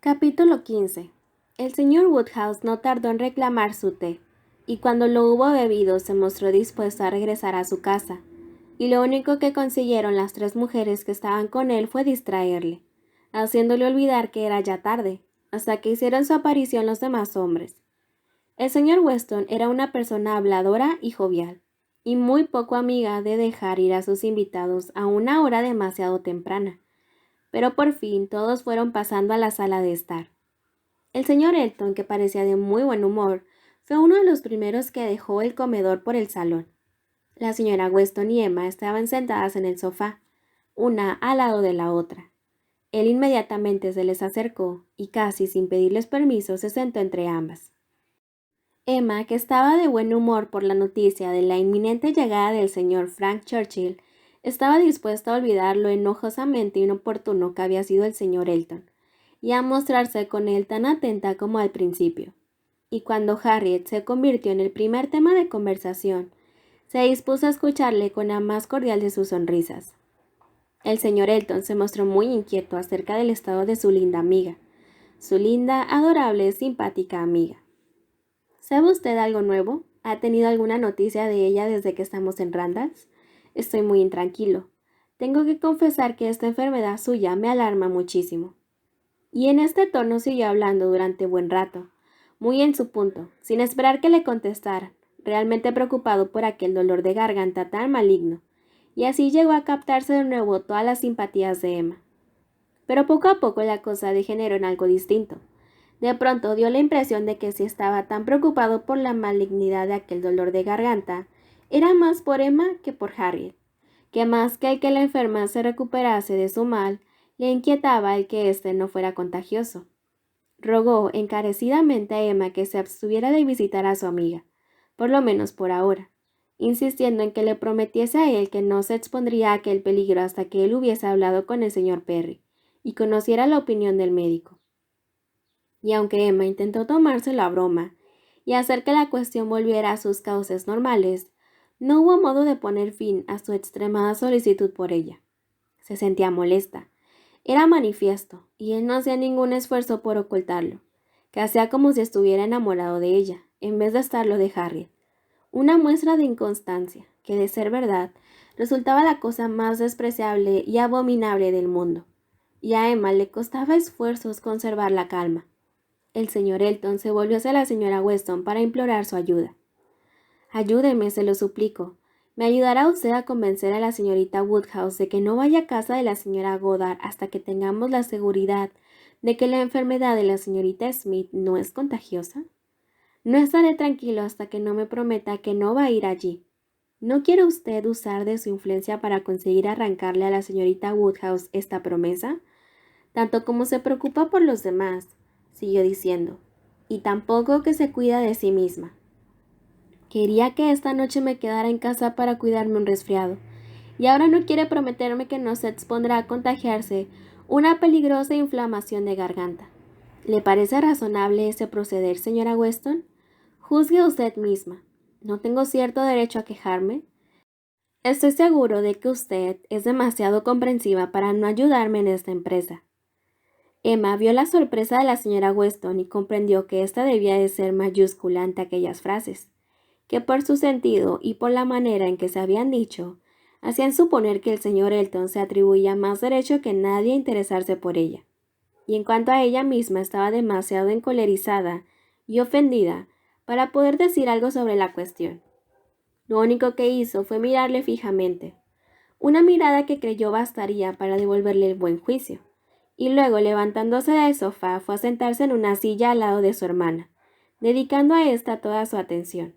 Capítulo 15. El señor Woodhouse no tardó en reclamar su té, y cuando lo hubo bebido se mostró dispuesto a regresar a su casa, y lo único que consiguieron las tres mujeres que estaban con él fue distraerle, haciéndole olvidar que era ya tarde, hasta que hicieron su aparición los demás hombres. El señor Weston era una persona habladora y jovial, y muy poco amiga de dejar ir a sus invitados a una hora demasiado temprana, pero por fin todos fueron pasando a la sala de estar. El señor Elton, que parecía de muy buen humor, fue uno de los primeros que dejó el comedor por el salón. La señora Weston y Emma estaban sentadas en el sofá, una al lado de la otra. Él inmediatamente se les acercó y casi sin pedirles permiso se sentó entre ambas. Emma, que estaba de buen humor por la noticia de la inminente llegada del señor Frank Churchill, estaba dispuesta a olvidar lo enojosamente inoportuno que había sido el señor Elton, y a mostrarse con él tan atenta como al principio. Y cuando Harriet se convirtió en el primer tema de conversación, se dispuso a escucharle con la más cordial de sus sonrisas. El señor Elton se mostró muy inquieto acerca del estado de su linda amiga, su linda, adorable, simpática amiga. ¿Sabe usted algo nuevo? ¿Ha tenido alguna noticia de ella desde que estamos en Randalls? Estoy muy intranquilo. Tengo que confesar que esta enfermedad suya me alarma muchísimo. Y en este tono siguió hablando durante buen rato, muy en su punto, sin esperar que le contestara, realmente preocupado por aquel dolor de garganta tan maligno, y así llegó a captarse de nuevo todas las simpatías de Emma. Pero poco a poco la cosa degeneró en algo distinto. De pronto dio la impresión de que si estaba tan preocupado por la malignidad de aquel dolor de garganta, era más por Emma que por Harriet, que más que el que la enferma se recuperase de su mal, le inquietaba el que éste no fuera contagioso. Rogó encarecidamente a Emma que se abstuviera de visitar a su amiga, por lo menos por ahora, insistiendo en que le prometiese a él que no se expondría a aquel peligro hasta que él hubiese hablado con el señor Perry y conociera la opinión del médico. Y aunque Emma intentó tomárselo a broma y hacer que la cuestión volviera a sus cauces normales, no hubo modo de poner fin a su extremada solicitud por ella. Se sentía molesta. Era manifiesto, y él no hacía ningún esfuerzo por ocultarlo, que hacía como si estuviera enamorado de ella, en vez de estarlo de Harriet. Una muestra de inconstancia, que de ser verdad, resultaba la cosa más despreciable y abominable del mundo, y a Emma le costaba esfuerzos conservar la calma. El señor Elton se volvió hacia la señora Weston para implorar su ayuda. Ayúdeme, se lo suplico. ¿Me ayudará usted a convencer a la señorita Woodhouse de que no vaya a casa de la señora Goddard hasta que tengamos la seguridad de que la enfermedad de la señorita Smith no es contagiosa? No estaré tranquilo hasta que no me prometa que no va a ir allí. ¿No quiere usted usar de su influencia para conseguir arrancarle a la señorita Woodhouse esta promesa? Tanto como se preocupa por los demás, siguió diciendo, y tampoco que se cuida de sí misma. Quería que esta noche me quedara en casa para cuidarme un resfriado, y ahora no quiere prometerme que no se expondrá a contagiarse una peligrosa inflamación de garganta. ¿Le parece razonable ese proceder, señora Weston? Juzgue usted misma. ¿No tengo cierto derecho a quejarme? Estoy seguro de que usted es demasiado comprensiva para no ayudarme en esta empresa. Emma vio la sorpresa de la señora Weston y comprendió que ésta debía de ser mayúscula ante aquellas frases, que por su sentido y por la manera en que se habían dicho, hacían suponer que el señor Elton se atribuía más derecho que nadie a interesarse por ella. Y en cuanto a ella misma estaba demasiado encolerizada y ofendida para poder decir algo sobre la cuestión. Lo único que hizo fue mirarle fijamente, una mirada que creyó bastaría para devolverle el buen juicio, y luego levantándose del sofá fue a sentarse en una silla al lado de su hermana, dedicando a ésta toda su atención.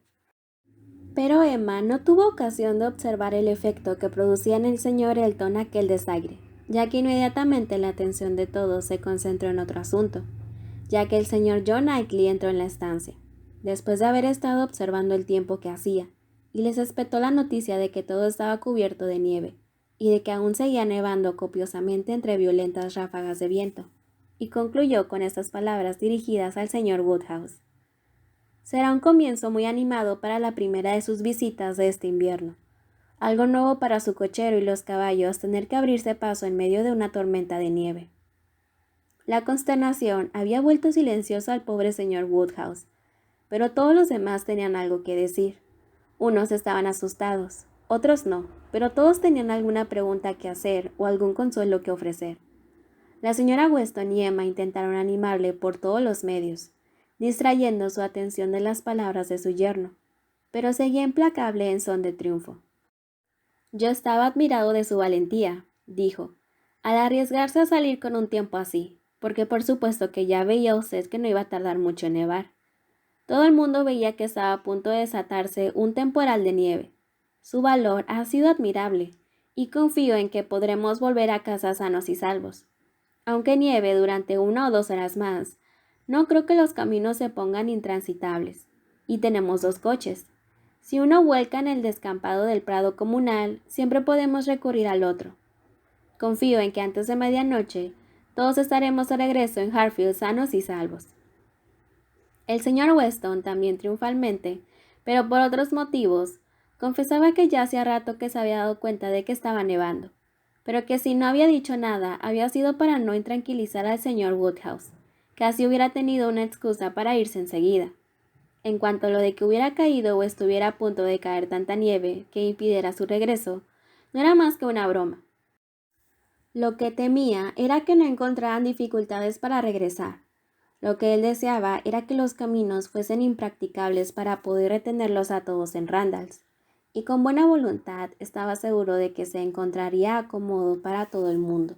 Pero Emma no tuvo ocasión de observar el efecto que producía en el señor Elton aquel desaire, ya que inmediatamente la atención de todos se concentró en otro asunto, ya que el señor John Knightley entró en la estancia, después de haber estado observando el tiempo que hacía, y les espetó la noticia de que todo estaba cubierto de nieve, y de que aún seguía nevando copiosamente entre violentas ráfagas de viento, y concluyó con estas palabras dirigidas al señor Woodhouse. Será un comienzo muy animado para la primera de sus visitas de este invierno. Algo nuevo para su cochero y los caballos tener que abrirse paso en medio de una tormenta de nieve. La consternación había vuelto silencioso al pobre señor Woodhouse, pero todos los demás tenían algo que decir. Unos estaban asustados, otros no, pero todos tenían alguna pregunta que hacer o algún consuelo que ofrecer. La señora Weston y Emma intentaron animarle por todos los medios, distrayendo su atención de las palabras de su yerno, pero seguía implacable en son de triunfo. Yo estaba admirado de su valentía, dijo, al arriesgarse a salir con un tiempo así, porque por supuesto que ya veía usted que no iba a tardar mucho en nevar. Todo el mundo veía que estaba a punto de desatarse un temporal de nieve. Su valor ha sido admirable, y confío en que podremos volver a casa sanos y salvos. Aunque nieve durante 1 o 2 horas más, no creo que los caminos se pongan intransitables. Y tenemos 2 coches. Si uno vuelca en el descampado del prado comunal, siempre podemos recurrir al otro. Confío en que antes de medianoche, todos estaremos de regreso en Hartfield sanos y salvos. El señor Weston, también triunfalmente, pero por otros motivos, confesaba que ya hacía rato que se había dado cuenta de que estaba nevando, pero que si no había dicho nada había sido para no intranquilizar al señor Woodhouse, que así hubiera tenido una excusa para irse enseguida. En cuanto a lo de que hubiera caído o estuviera a punto de caer tanta nieve que impidiera su regreso, no era más que una broma. Lo que temía era que no encontraran dificultades para regresar. Lo que él deseaba era que los caminos fuesen impracticables para poder retenerlos a todos en Randalls, y con buena voluntad estaba seguro de que se encontraría acomodo para todo el mundo.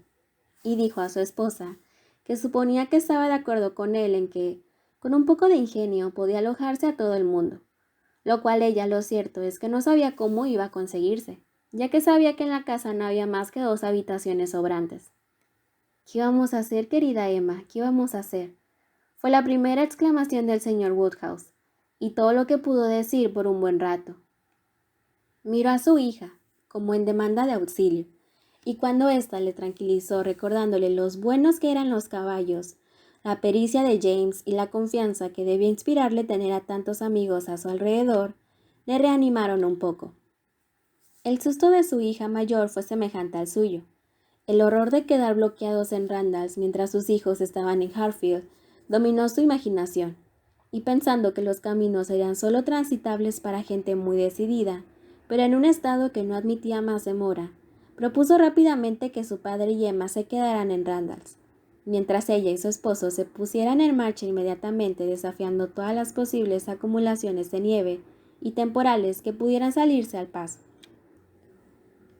Y dijo a su esposa que suponía que estaba de acuerdo con él en que, con un poco de ingenio, podía alojarse a todo el mundo, lo cual ella lo cierto es que no sabía cómo iba a conseguirse, ya que sabía que en la casa no había más que 2 habitaciones sobrantes. ¿Qué vamos a hacer, querida Emma? ¿Qué vamos a hacer? Fue la primera exclamación del señor Woodhouse, y todo lo que pudo decir por un buen rato. Miró a su hija, como en demanda de auxilio, y cuando ésta le tranquilizó recordándole los buenos que eran los caballos, la pericia de James y la confianza que debía inspirarle tener a tantos amigos a su alrededor, le reanimaron un poco. El susto de su hija mayor fue semejante al suyo. El horror de quedar bloqueados en Randalls mientras sus hijos estaban en Hartfield dominó su imaginación, y pensando que los caminos eran solo transitables para gente muy decidida, pero en un estado que no admitía más demora, propuso rápidamente que su padre y Emma se quedaran en Randalls, mientras ella y su esposo se pusieran en marcha inmediatamente desafiando todas las posibles acumulaciones de nieve y temporales que pudieran salirse al paso.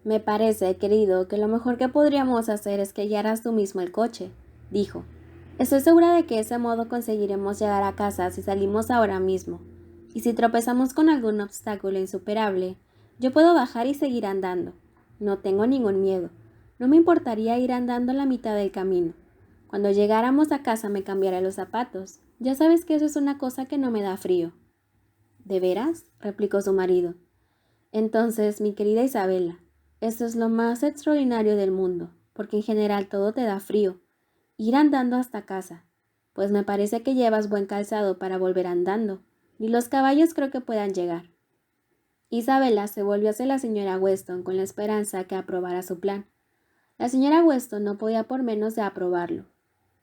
Me parece, querido, que lo mejor que podríamos hacer es que guiaras tú mismo el coche, dijo. Estoy segura de que de ese modo conseguiremos llegar a casa si salimos ahora mismo. Y si tropezamos con algún obstáculo insuperable, yo puedo bajar y seguir andando. No tengo ningún miedo. No me importaría ir andando la mitad del camino. Cuando llegáramos a casa me cambiaré los zapatos. Ya sabes que eso es una cosa que no me da frío. ¿De veras? Replicó su marido. Entonces, mi querida Isabela, esto es lo más extraordinario del mundo, porque en general todo te da frío. Ir andando hasta casa, pues me parece que llevas buen calzado para volver andando, ni los caballos creo que puedan llegar. Isabela se volvió hacia la señora Weston con la esperanza que aprobara su plan. La señora Weston no podía por menos de aprobarlo.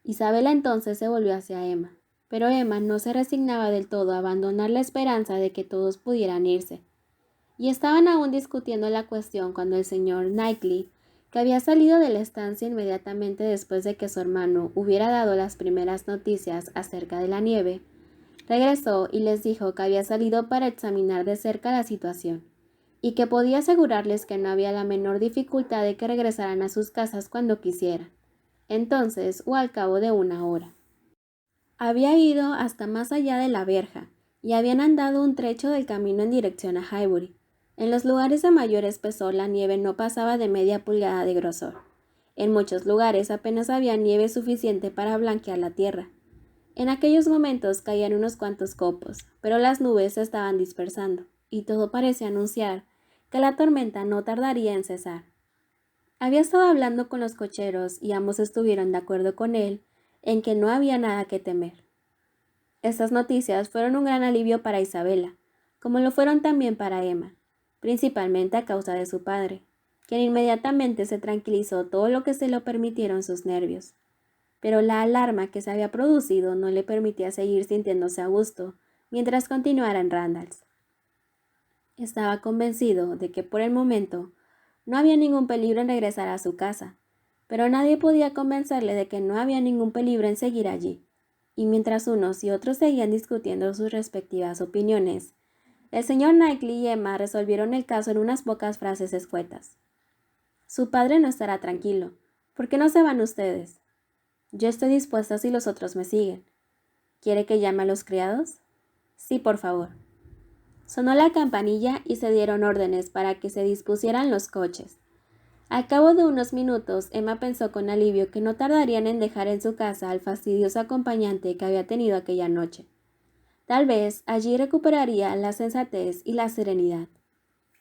Isabela entonces se volvió hacia Emma, pero Emma no se resignaba del todo a abandonar la esperanza de que todos pudieran irse. Y estaban aún discutiendo la cuestión cuando el señor Knightley, que había salido de la estancia inmediatamente después de que su hermano hubiera dado las primeras noticias acerca de la nieve, regresó y les dijo que había salido para examinar de cerca la situación, y que podía asegurarles que no había la menor dificultad de que regresaran a sus casas cuando quisieran, entonces o al cabo de 1 hora. Había ido hasta más allá de la verja, y habían andado un trecho del camino en dirección a Highbury. En los lugares de mayor espesor la nieve no pasaba de media pulgada de grosor. En muchos lugares apenas había nieve suficiente para blanquear la tierra. En aquellos momentos caían unos cuantos copos, pero las nubes se estaban dispersando, y todo parecía anunciar que la tormenta no tardaría en cesar. Había estado hablando con los cocheros y ambos estuvieron de acuerdo con él en que no había nada que temer. Estas noticias fueron un gran alivio para Isabela, como lo fueron también para Emma, principalmente a causa de su padre, quien inmediatamente se tranquilizó todo lo que se lo permitieron sus nervios. pero la alarma que se había producido no le permitía seguir sintiéndose a gusto mientras continuara en Randalls. Estaba convencido de que por el momento no había ningún peligro en regresar a su casa, pero nadie podía convencerle de que no había ningún peligro en seguir allí, y mientras unos y otros seguían discutiendo sus respectivas opiniones, el señor Knightley y Emma resolvieron el caso en unas pocas frases escuetas. Su padre no estará tranquilo. ¿Por qué no se van ustedes? Yo estoy dispuesta si los otros me siguen. ¿Quiere que llame a los criados? Sí, por favor. Sonó la campanilla y se dieron órdenes para que se dispusieran los coches. Al cabo de unos minutos, Emma pensó con alivio que no tardarían en dejar en su casa al fastidioso acompañante que había tenido aquella noche. Tal vez allí recuperaría la sensatez y la serenidad,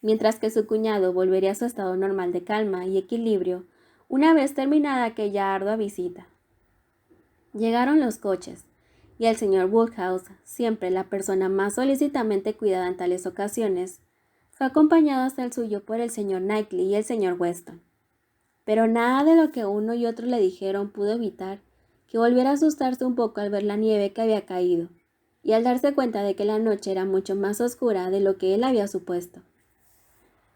mientras que su cuñado volvería a su estado normal de calma y equilibrio una vez terminada aquella ardua visita. Llegaron los coches, y el señor Woodhouse, siempre la persona más solicitamente cuidada en tales ocasiones, fue acompañado hasta el suyo por el señor Knightley y el señor Weston. Pero nada de lo que uno y otro le dijeron pudo evitar que volviera a asustarse un poco al ver la nieve que había caído, y al darse cuenta de que la noche era mucho más oscura de lo que él había supuesto.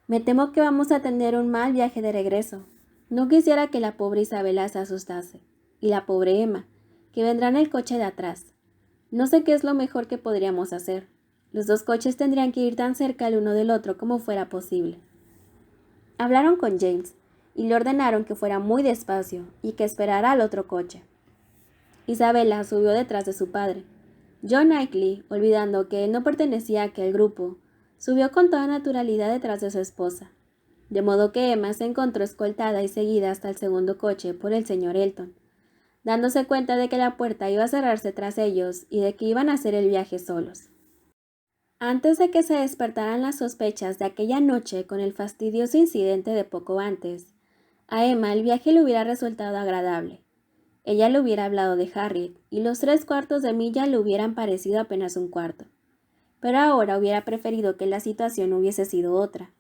Me temo que vamos a tener un mal viaje de regreso. No quisiera que la pobre Isabela se asustase, y la pobre Emma, que vendrá en el coche de atrás. No sé qué es lo mejor que podríamos hacer. Los dos coches tendrían que ir tan cerca el uno del otro como fuera posible. Hablaron con James, y le ordenaron que fuera muy despacio y que esperara al otro coche. Isabela subió detrás de su padre. John Knightley, olvidando que él no pertenecía a aquel grupo, subió con toda naturalidad detrás de su esposa, de modo que Emma se encontró escoltada y seguida hasta el segundo coche por el señor Elton, dándose cuenta de que la puerta iba a cerrarse tras ellos y de que iban a hacer el viaje solos. Antes de que se despertaran las sospechas de aquella noche con el fastidioso incidente de poco antes, a Emma el viaje le hubiera resultado agradable. Ella le hubiera hablado de Harriet, y los 3/4 de milla le hubieran parecido apenas un cuarto. Pero ahora hubiera preferido que la situación hubiese sido otra.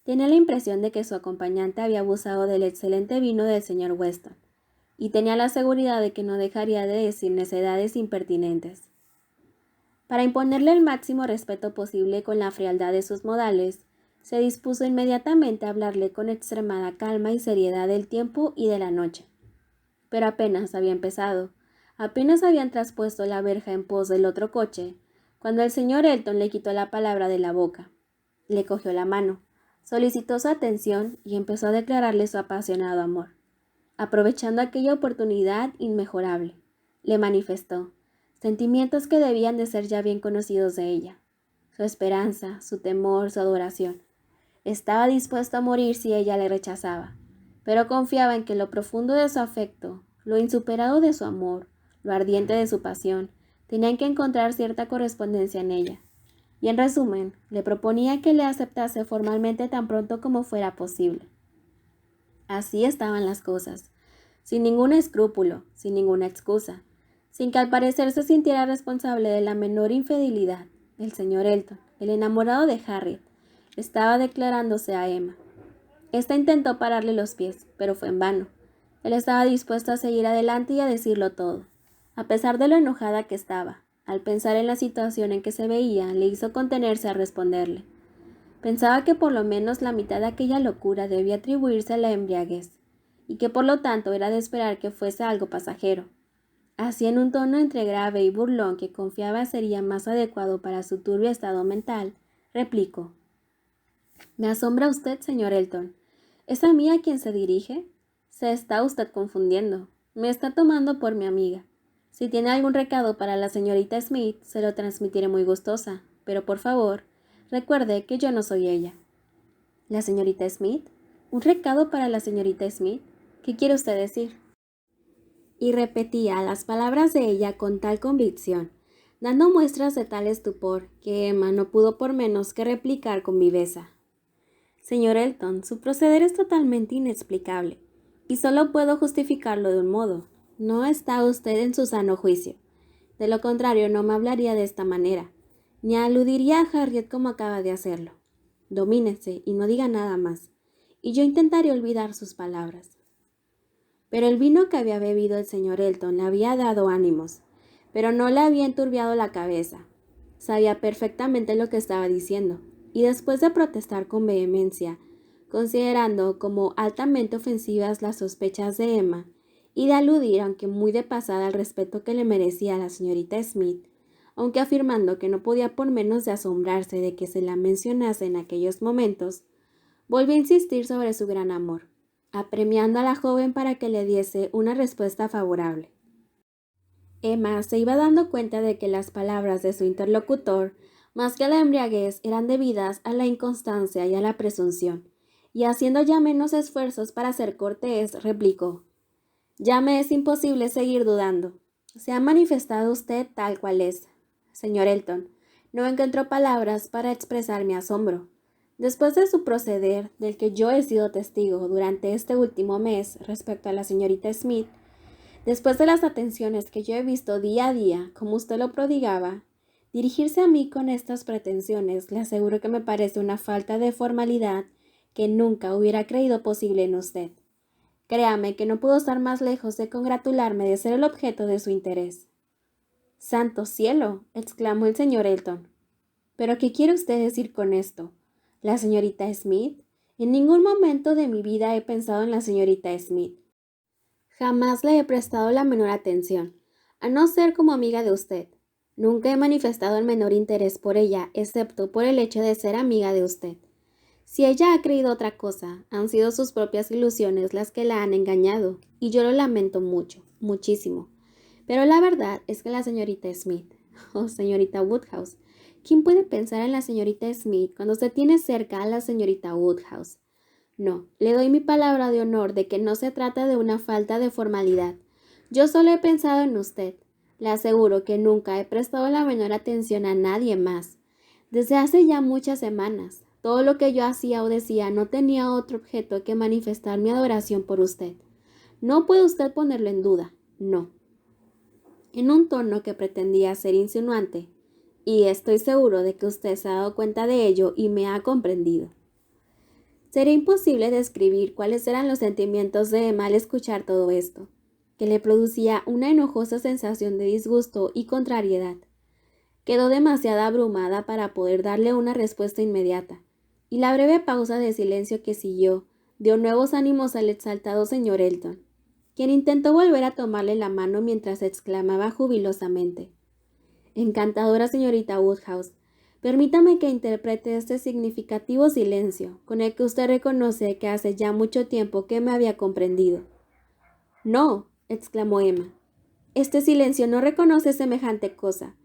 Tenía la impresión de que su acompañante había abusado del excelente vino del señor Weston, y tenía la seguridad de que no dejaría de decir necedades impertinentes. Para imponerle el máximo respeto posible con la frialdad de sus modales, se dispuso inmediatamente a hablarle con extremada calma y seriedad del tiempo y de la noche. Pero apenas había empezado, apenas habían traspuesto la verja en pos del otro coche, cuando el señor Elton le quitó la palabra de la boca. Le cogió la mano, solicitó su atención y empezó a declararle su apasionado amor. Aprovechando aquella oportunidad inmejorable, le manifestó sentimientos que debían de ser ya bien conocidos de ella, su esperanza, su temor, su adoración. Estaba dispuesto a morir si ella le rechazaba, pero confiaba en que lo profundo de su afecto, lo insuperado de su amor, lo ardiente de su pasión, tenían que encontrar cierta correspondencia en ella. Y en resumen, le proponía que le aceptase formalmente tan pronto como fuera posible. Así estaban las cosas, sin ningún escrúpulo, sin ninguna excusa, sin que al parecer se sintiera responsable de la menor infidelidad. El señor Elton, el enamorado de Harriet, estaba declarándose a Emma. Esta intentó pararle los pies, pero fue en vano. Él estaba dispuesto a seguir adelante y a decirlo todo. A pesar de lo enojada que estaba, al pensar en la situación en que se veía, le hizo contenerse a responderle. Pensaba que por lo menos la mitad de aquella locura debía atribuirse a la embriaguez, y que por lo tanto era de esperar que fuese algo pasajero. Así, en un tono entre grave y burlón que confiaba sería más adecuado para su turbio estado mental, replicó: «Me asombra usted, señor Elton. ¿Es a mí a quien se dirige? Se está usted confundiendo. Me está tomando por mi amiga. Si tiene algún recado para la señorita Smith, se lo transmitiré muy gustosa, pero por favor, recuerde que yo no soy ella». «¿La señorita Smith? ¿Un recado para la señorita Smith? ¿Qué quiere usted decir?». Y repetía las palabras de ella con tal convicción, dando muestras de tal estupor, que Emma no pudo por menos que replicar con viveza: «Señor Elton, su proceder es totalmente inexplicable, y solo puedo justificarlo de un modo. No está usted en su sano juicio. De lo contrario, no me hablaría de esta manera, ni aludiría a Harriet como acaba de hacerlo. Domínese y no diga nada más, y yo intentaré olvidar sus palabras». Pero el vino que había bebido el señor Elton le había dado ánimos, pero no le había enturbiado la cabeza. Sabía perfectamente lo que estaba diciendo, y después de protestar con vehemencia, considerando como altamente ofensivas las sospechas de Emma, y de aludir, aunque muy de pasada, al respeto que le merecía a la señorita Smith, aunque afirmando que no podía por menos de asombrarse de que se la mencionase en aquellos momentos, volvió a insistir sobre su gran amor, apremiando a la joven para que le diese una respuesta favorable. Emma se iba dando cuenta de que las palabras de su interlocutor, más que a la embriaguez, eran debidas a la inconstancia y a la presunción, y haciendo ya menos esfuerzos para ser cortés, replicó: «Ya me es imposible seguir dudando. Se ha manifestado usted tal cual es. Señor Elton, no encuentro palabras para expresar mi asombro. Después de su proceder, del que yo he sido testigo durante este último mes respecto a la señorita Smith, después de las atenciones que yo he visto día a día, como usted lo prodigaba, dirigirse a mí con estas pretensiones, le aseguro que me parece una falta de formalidad que nunca hubiera creído posible en usted. Créame que no puedo estar más lejos de congratularme de ser el objeto de su interés». «¡Santo cielo!», exclamó el señor Elton. «¿Pero qué quiere usted decir con esto? ¿La señorita Smith? En ningún momento de mi vida he pensado en la señorita Smith. Jamás le he prestado la menor atención, a no ser como amiga de usted. Nunca he manifestado el menor interés por ella, excepto por el hecho de ser amiga de usted. Si ella ha creído otra cosa, han sido sus propias ilusiones las que la han engañado, y yo lo lamento mucho, muchísimo. Pero la verdad es que la señorita Smith, señorita Woodhouse, ¿quién puede pensar en la señorita Smith cuando se tiene cerca a la señorita Woodhouse? No, le doy mi palabra de honor de que no se trata de una falta de formalidad. Yo solo he pensado en usted. Le aseguro que nunca he prestado la menor atención a nadie más. Desde hace ya muchas semanas, todo lo que yo hacía o decía no tenía otro objeto que manifestar mi adoración por usted. No puede usted ponerlo en duda, no». En un tono que pretendía ser insinuante, «y estoy seguro de que usted se ha dado cuenta de ello y me ha comprendido». Sería imposible describir cuáles eran los sentimientos de Emma al escuchar todo esto, que le producía una enojosa sensación de disgusto y contrariedad. Quedó demasiado abrumada para poder darle una respuesta inmediata, y la breve pausa de silencio que siguió dio nuevos ánimos al exaltado señor Elton, quien intentó volver a tomarle la mano mientras exclamaba jubilosamente: «Encantadora señorita Woodhouse, permítame que interprete este significativo silencio con el que usted reconoce que hace ya mucho tiempo que me había comprendido». «No», exclamó Emma, «este silencio no reconoce semejante cosa.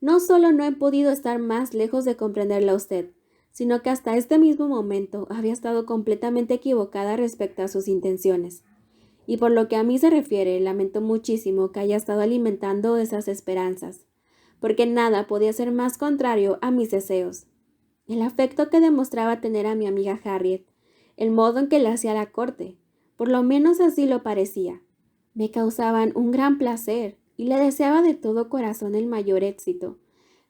No solo no he podido estar más lejos de comprenderla a usted, sino que hasta este mismo momento había estado completamente equivocada respecto a sus intenciones. Y por lo que a mí se refiere, lamento muchísimo que haya estado alimentando esas esperanzas, porque nada podía ser más contrario a mis deseos. El afecto que demostraba tener a mi amiga Harriet, el modo en que le hacía la corte, por lo menos así lo parecía, me causaban un gran placer y le deseaba de todo corazón el mayor éxito.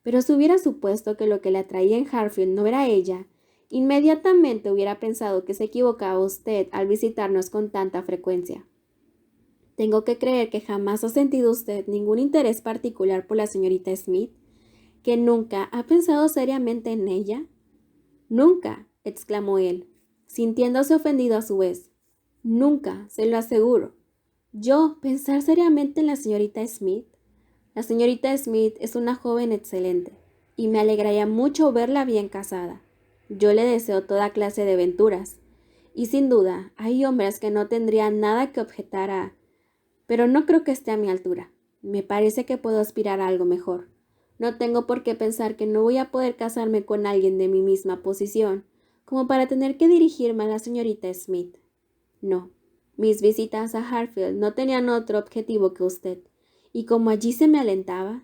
Pero si hubiera supuesto que lo que le atraía en Harfield no era ella, inmediatamente hubiera pensado que se equivocaba usted al visitarnos con tanta frecuencia. Tengo que creer que jamás ha sentido usted ningún interés particular por la señorita Smith, que nunca ha pensado seriamente en ella». «Nunca», exclamó él, sintiéndose ofendido a su vez. «Nunca, se lo aseguro. ¿Yo pensar seriamente en la señorita Smith? La señorita Smith es una joven excelente, y me alegraría mucho verla bien casada. Yo le deseo toda clase de venturas, y sin duda hay hombres que no tendrían nada que objetar a... Pero no creo que esté a mi altura. Me parece que puedo aspirar a algo mejor. No tengo por qué pensar que no voy a poder casarme con alguien de mi misma posición, como para tener que dirigirme a la señorita Smith. No, mis visitas a Harfield no tenían otro objetivo que usted, y como allí se me alentaba...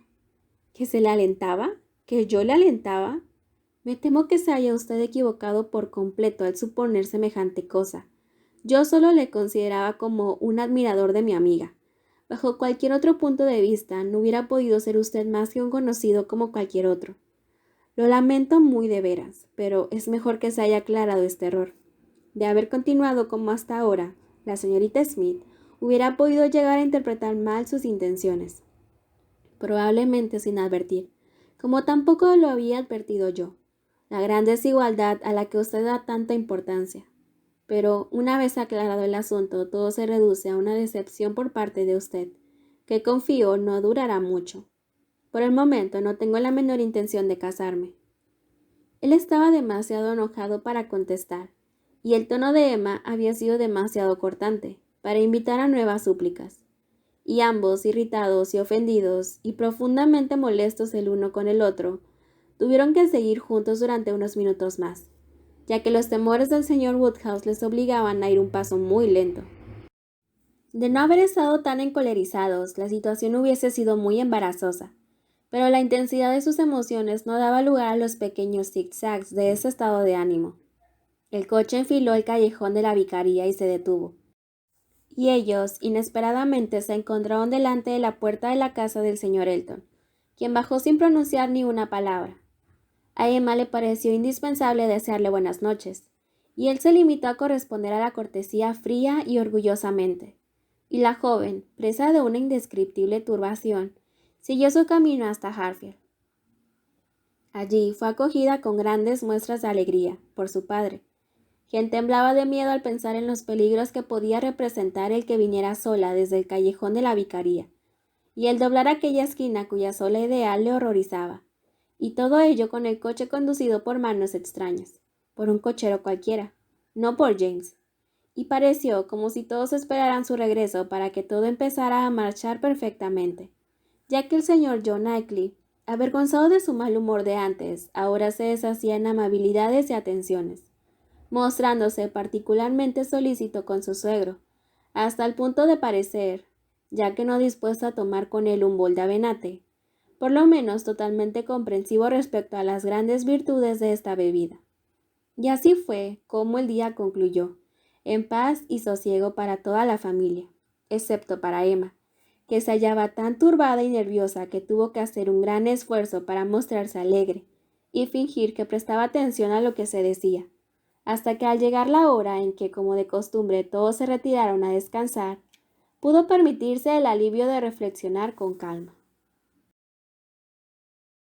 ¿Que se le alentaba? ¿Que yo le alentaba? Me temo que se haya usted equivocado por completo al suponer semejante cosa. Yo solo le consideraba como un admirador de mi amiga. Bajo cualquier otro punto de vista, no hubiera podido ser usted más que un conocido como cualquier otro. Lo lamento muy de veras, pero es mejor que se haya aclarado este error. De haber continuado como hasta ahora, la señorita Smith hubiera podido llegar a interpretar mal sus intenciones, probablemente sin advertir, como tampoco lo había advertido yo, la gran desigualdad a la que usted da tanta importancia. Pero una vez aclarado el asunto, todo se reduce a una decepción por parte de usted, que confío no durará mucho. Por el momento no tengo la menor intención de casarme. Él estaba demasiado enojado para contestar, y el tono de Emma había sido demasiado cortante para invitar a nuevas súplicas. Y ambos, irritados y ofendidos, y profundamente molestos el uno con el otro, tuvieron que seguir juntos durante unos minutos más, ya que los temores del señor Woodhouse les obligaban a ir un paso muy lento. De no haber estado tan encolerizados, la situación hubiese sido muy embarazosa, pero la intensidad de sus emociones no daba lugar a los pequeños zigzags de ese estado de ánimo. El coche enfiló el callejón de la vicaría y se detuvo, y ellos, inesperadamente, se encontraron delante de la puerta de la casa del señor Elton, quien bajó sin pronunciar ni una palabra. A Emma le pareció indispensable desearle buenas noches, y él se limitó a corresponder a la cortesía fría y orgullosamente. Y la joven, presa de una indescriptible turbación, siguió su camino hasta Hartfield. Allí fue acogida con grandes muestras de alegría por su padre, quien temblaba de miedo al pensar en los peligros que podía representar el que viniera sola desde el callejón de la vicaría, y el doblar aquella esquina cuya sola idea le horrorizaba, y todo ello con el coche conducido por manos extrañas, por un cochero cualquiera, no por James, y pareció como si todos esperaran su regreso para que todo empezara a marchar perfectamente, ya que el señor John Knightley, avergonzado de su mal humor de antes, ahora se deshacía en amabilidades y atenciones, mostrándose particularmente solícito con su suegro, hasta el punto de parecer, ya que no dispuesto a tomar con él un bol de avenate, por lo menos totalmente comprensivo respecto a las grandes virtudes de esta bebida. Y así fue como el día concluyó, en paz y sosiego para toda la familia, excepto para Emma, que se hallaba tan turbada y nerviosa que tuvo que hacer un gran esfuerzo para mostrarse alegre y fingir que prestaba atención a lo que se decía, hasta que al llegar la hora en que, como de costumbre, todos se retiraron a descansar, pudo permitirse el alivio de reflexionar con calma.